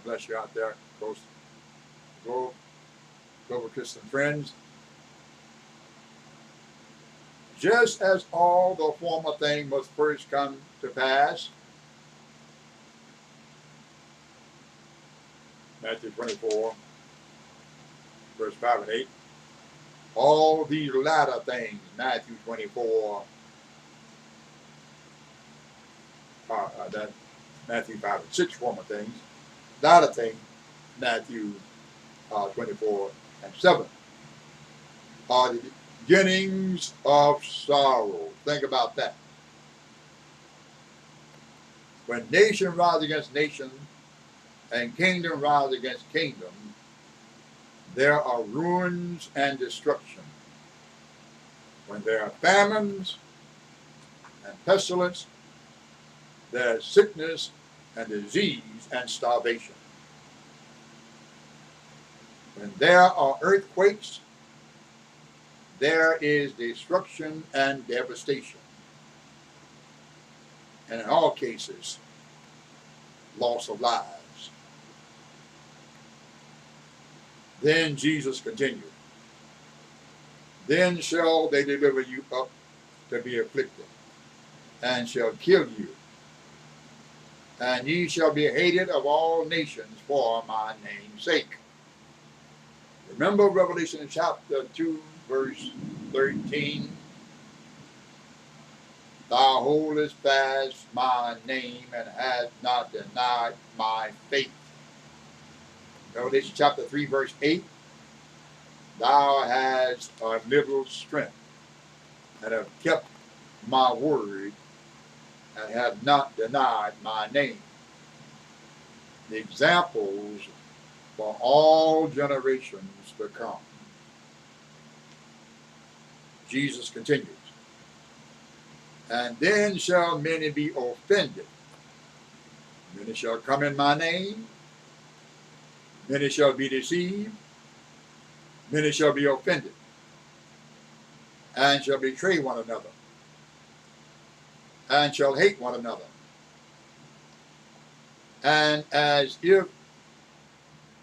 God bless you out there, close global Christian friends. Just as all the former thing must first come to pass, Matthew 24, verse 5 and 8. All these latter things, Matthew 24, that Matthew 5 and 6 former things, latter things, Matthew 24 and 7, are the beginnings of sorrow. Think about that. When nation rises against nation and kingdom rises against kingdom, there are ruins and destruction. When there are famines and pestilence, there is sickness and disease and starvation. When there are earthquakes, there is destruction and devastation. And in all cases, loss of lives. Then Jesus continued, then shall they deliver you up to be afflicted, and shall kill you. And ye shall be hated of all nations for my name's sake. Remember Revelation chapter 2, verse 13. Thou holdest fast my name and hast not denied my faith. Revelation chapter 3, verse 8. Thou hast a little strength, and have kept my word, and have not denied my name. The examples for all generations to come. Jesus continues, and then shall many be offended. Many shall come in my name. Many shall be deceived. Many shall be offended, and shall betray one another, and shall hate one another. And as if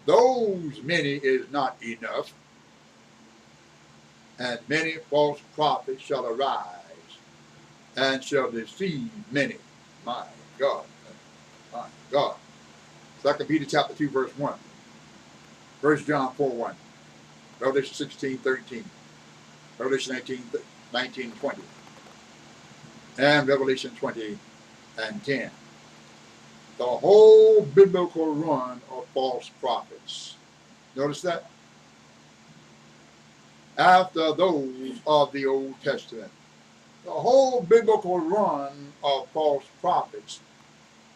those many is not enough, and many false prophets shall arise, and shall deceive many. My God, my God. 2 Peter chapter 2, verse 1. 1 John 4, 1. Revelation 16, 13. Revelation 19, 20. And Revelation 20 and 10. The whole biblical run of false prophets. Notice that? After those of the Old Testament. The whole biblical run of false prophets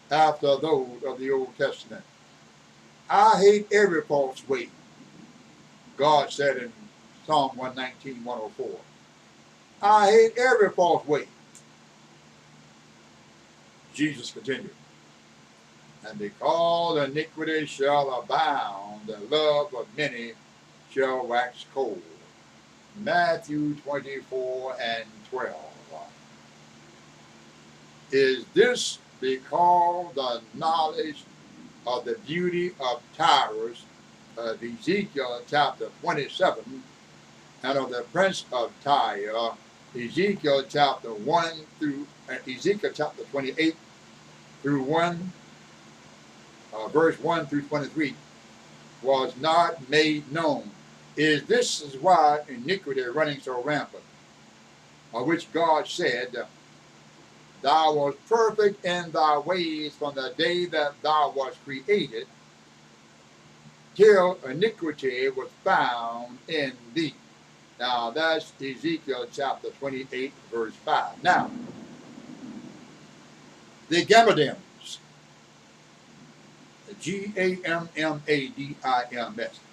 after those of the Old Testament. I hate every false way, God said in Psalm 119, 104. I hate every false way. Jesus continued, and because iniquity shall abound, the love of many shall wax cold. Matthew 24 and 12. Is this because the knowledge of the beauty of Tyrus, of Ezekiel chapter 27, and of the prince of Tyre, Ezekiel chapter 1 through Ezekiel chapter 28 through 1, verse 1 through 23, was not made known? This is why iniquity is running so rampant, of which God said, thou wast perfect in thy ways from the day that thou wast created, till iniquity was found in thee. Now that's Ezekiel chapter 28, verse 5. Now, the Gammadims, Gammadims,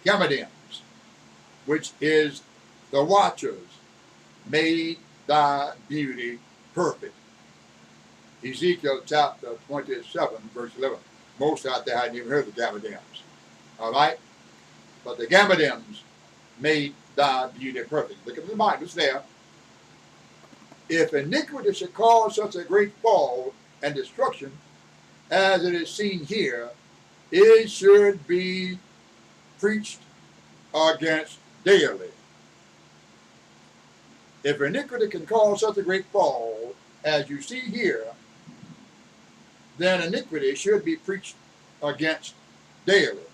Gammadims, which is the watchers, made thy beauty perfect. Ezekiel chapter 27, verse 11. Most out there hadn't even heard of the Gammadims. All right? But the Gammadims made thy beauty perfect. Look at the Bible, it's there. If iniquity should cause such a great fall and destruction as it is seen here, it should be preached against daily. If iniquity can cause such a great fall as you see here, then iniquity should be preached against daily,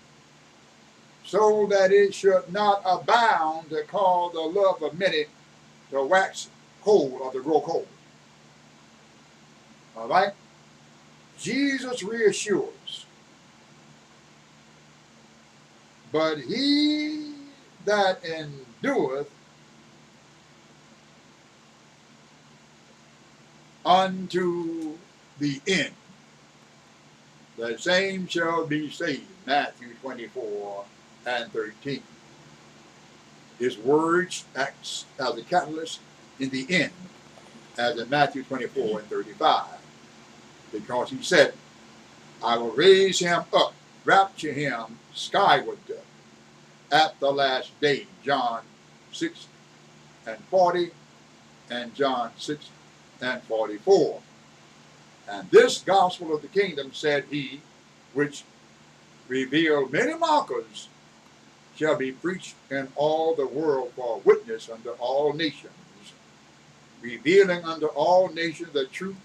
so that it should not abound to cause the love of many to wax cold or to grow cold. All right? Jesus reassures, but he that endureth unto the end, the same shall be saved. Matthew 24:13. His words acts as a catalyst in the end, as in Matthew 24:35. Because he said, I will raise him up, rapture him skyward at the last day. John 6:40 and John 6:44. And this gospel of the kingdom, said he, which revealed many marvels, shall be preached in all the world for a witness unto all nations, revealing unto all nations the truth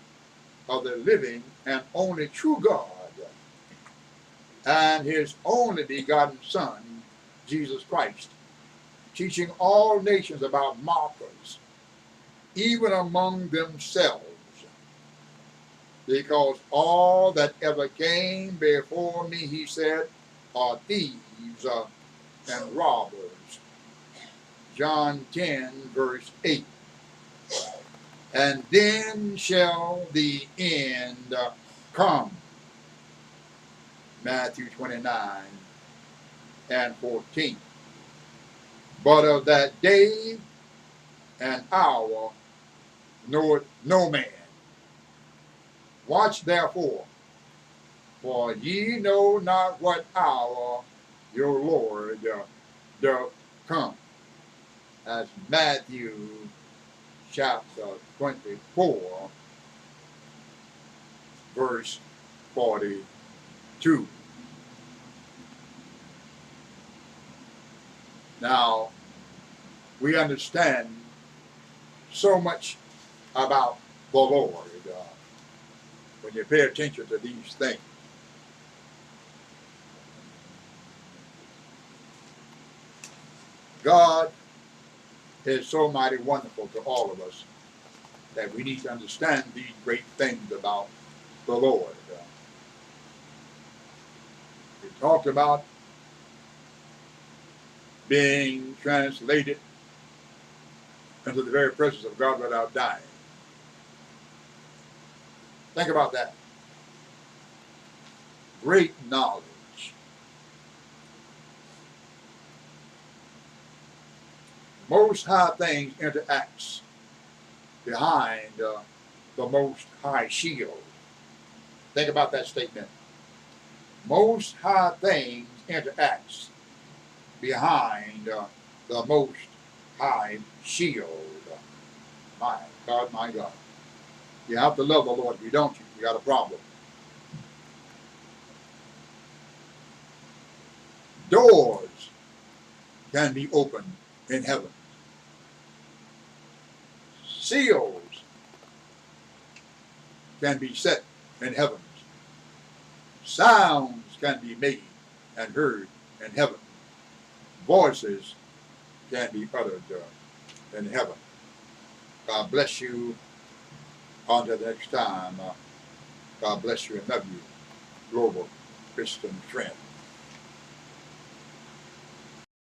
of the living and only true God, and his only begotten Son, Jesus Christ, teaching all nations about marvels, even among themselves, because all that ever came before me, he said, are thieves and robbers. John 10:8. And then shall the end come. Matthew 29:14. But of that day and hour knoweth no man. Watch therefore, for ye know not what hour your Lord doth come. As Matthew chapter 24, verse 42. Now, we understand so much about the Lord when you pay attention to these things. God is so mighty wonderful to all of us that we need to understand these great things about the Lord. We talked about being translated into the very presence of God without dying. Think about that. Great knowledge. Most High things interacts behind the Most High shield. Think about that statement. Most High things interacts behind the Most High shield. My God, my God. You have to love the Lord. If you don't, you got a problem. Doors can be opened in heaven. Seals can be set in heaven. Sounds can be made and heard in heaven. Voices can be uttered in heaven. God bless you. Until the next time, God bless you and love you, Global Christian Friend.